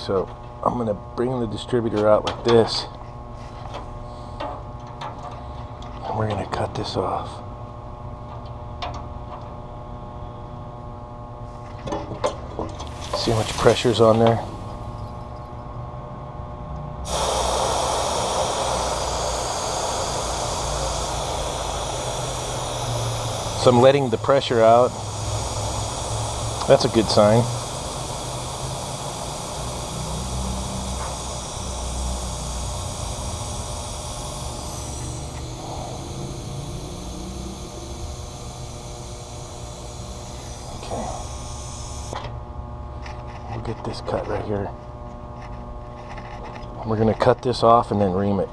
so I'm gonna bring the distributor out like this, and we're gonna cut this off. See how much pressure's on there? So I'm letting the pressure out. That's a good sign. We'll get this cut right here. We're going to cut this off and then ream it.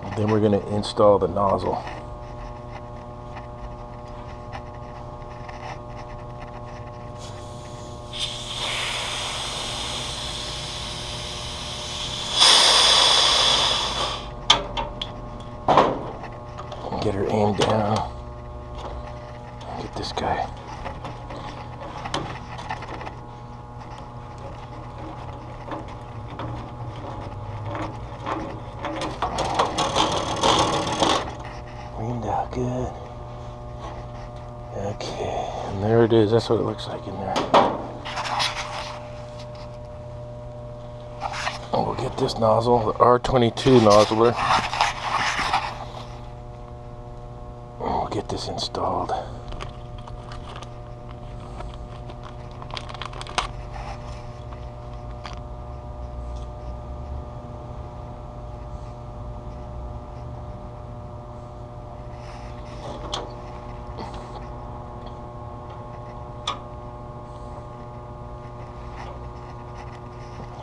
And then we're going to install the nozzle. Get her aimed down. Get this guy. Aimed out good. Okay, and there it is. That's what it looks like in there. And we'll get this nozzle, the R22 nozzler. Get this installed.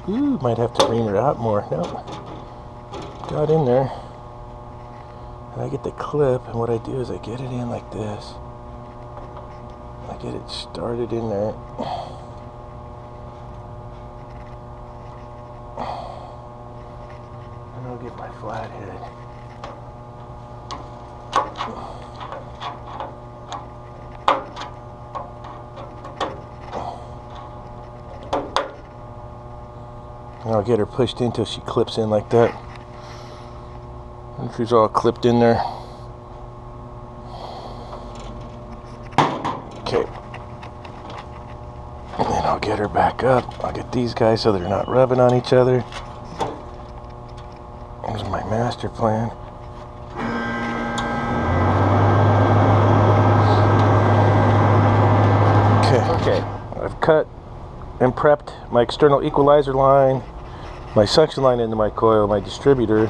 Ooh, might have to ream her out more. Nope. Got in there. And I get the clip, and what I do is I get it in like this. I get it started in there. And I'll get my flathead. And I'll get her pushed in until she clips in like that. And she's all clipped in there. Okay. And then I'll get her back up. I'll get these guys so they're not rubbing on each other. Here's my master plan. Okay. I've cut and prepped my external equalizer line, my suction line into my coil, my distributor.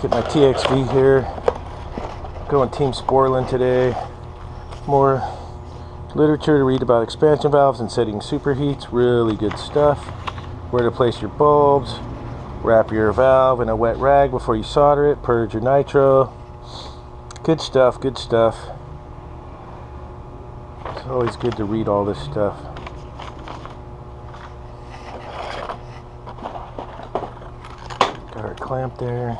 Get my TXV here. Going Team Sporlan today. More literature to read about expansion valves and setting superheats. Really good stuff. Where to place your bulbs. Wrap your valve in a wet rag before you solder it. Purge your nitro. Good stuff, good stuff. It's always good to read all this stuff. Got our clamp there.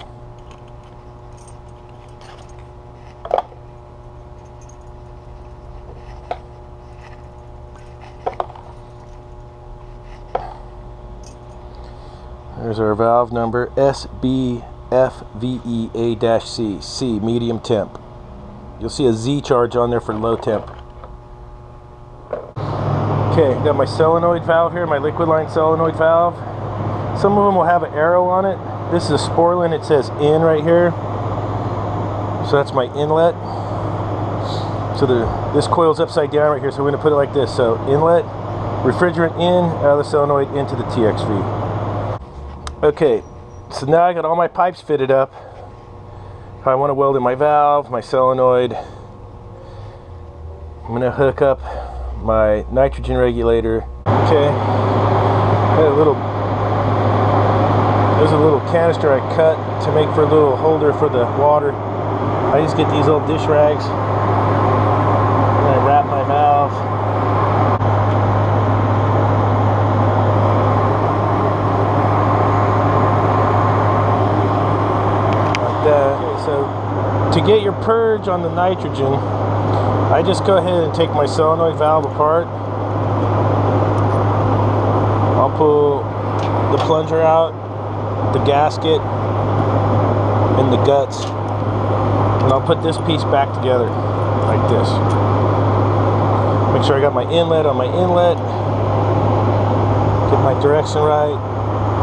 There's our valve number, SBFVEA-C, C, medium temp. You'll see a Z charge on there for low temp. Okay, got my solenoid valve here, my liquid line solenoid valve. Some of them will have an arrow on it. This is a Sporlan, it says in right here. So that's my inlet. So this coil's upside down right here, so we're gonna put it like this. So inlet, refrigerant in, out of the solenoid into the TXV. Okay, so now I got all my pipes fitted up. I want to weld in my valve, my solenoid. I'm going to hook up my nitrogen regulator. Okay, there's a little canister I cut to make for a little holder for the water. I just get these little dish rags and I wrap my valve. So to get your purge on the nitrogen, I just go ahead and take my solenoid valve apart. I'll pull the plunger out, the gasket, and the guts, and I'll put this piece back together like this. Make sure I got my inlet on my inlet, get my direction right.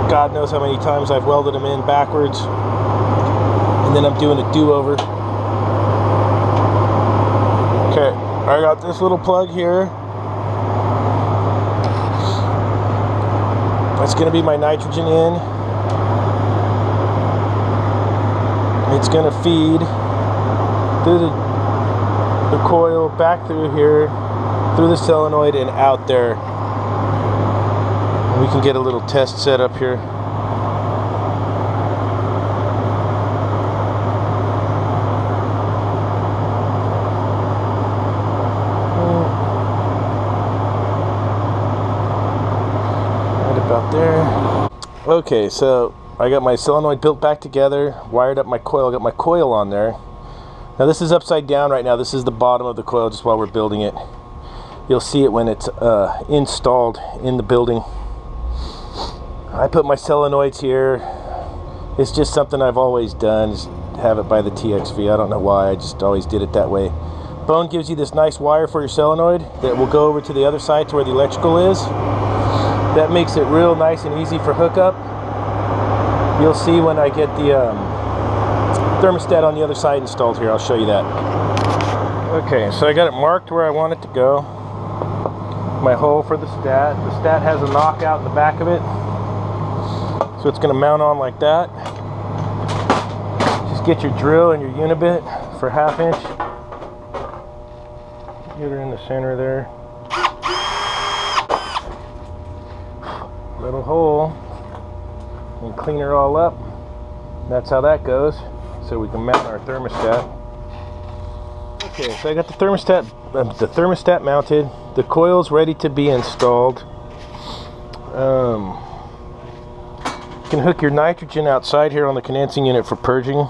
God knows how many times I've welded them in backwards, and then I'm doing a do-over. Okay, I got this little plug here. That's going to be my nitrogen in. It's going to feed through the coil, back through here, through the solenoid, and out there. And we can get a little test set up here. About there. Okay, so I got my solenoid built back together, wired up my coil, got my coil on there. Now this is upside down right now. This is the bottom of the coil just while we're building it. You'll see it when it's installed in the building. I put my solenoids here. It's just something I've always done, just have it by the TXV. I don't know why, I just always did it that way. Bone gives you this nice wire for your solenoid that will go over to the other side to where the electrical is. That makes it real nice and easy for hookup. You'll see when I get the thermostat on the other side installed here. I'll show you that. Okay, so I got it marked where I want it to go. My hole for the stat. The stat has a knockout in the back of it, so it's going to mount on like that. Just get your drill and your unibit for 1/2 inch. Get her in the center there. Little hole, and clean her all up. That's how that goes, so we can mount our thermostat. Okay, so I got the thermostat mounted. The coil's ready to be installed. You can hook your nitrogen outside here on the condensing unit for purging,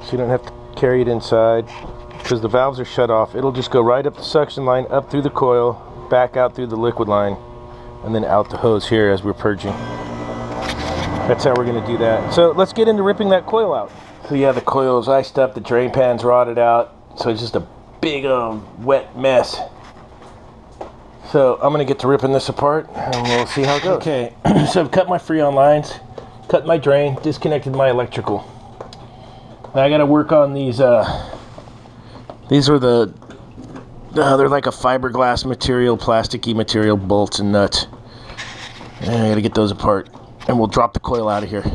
so you don't have to carry it inside because the valves are shut off. It'll just go right up the suction line, up through the coil, back out through the liquid line, and then out the hose here as we're purging. That's how we're going to do that. So let's get into ripping that coil out. So yeah, the coil is iced up, the drain pan's rotted out, so it's just a big wet mess. So I'm going to get to ripping this apart and we'll see how it goes. Okay, so I've cut my Freon lines, cut my drain, disconnected my electrical. Now I got to work on these. These are they're like a fiberglass material, plasticky material, bolts and nuts. And I gotta get those apart, and we'll drop the coil out of here.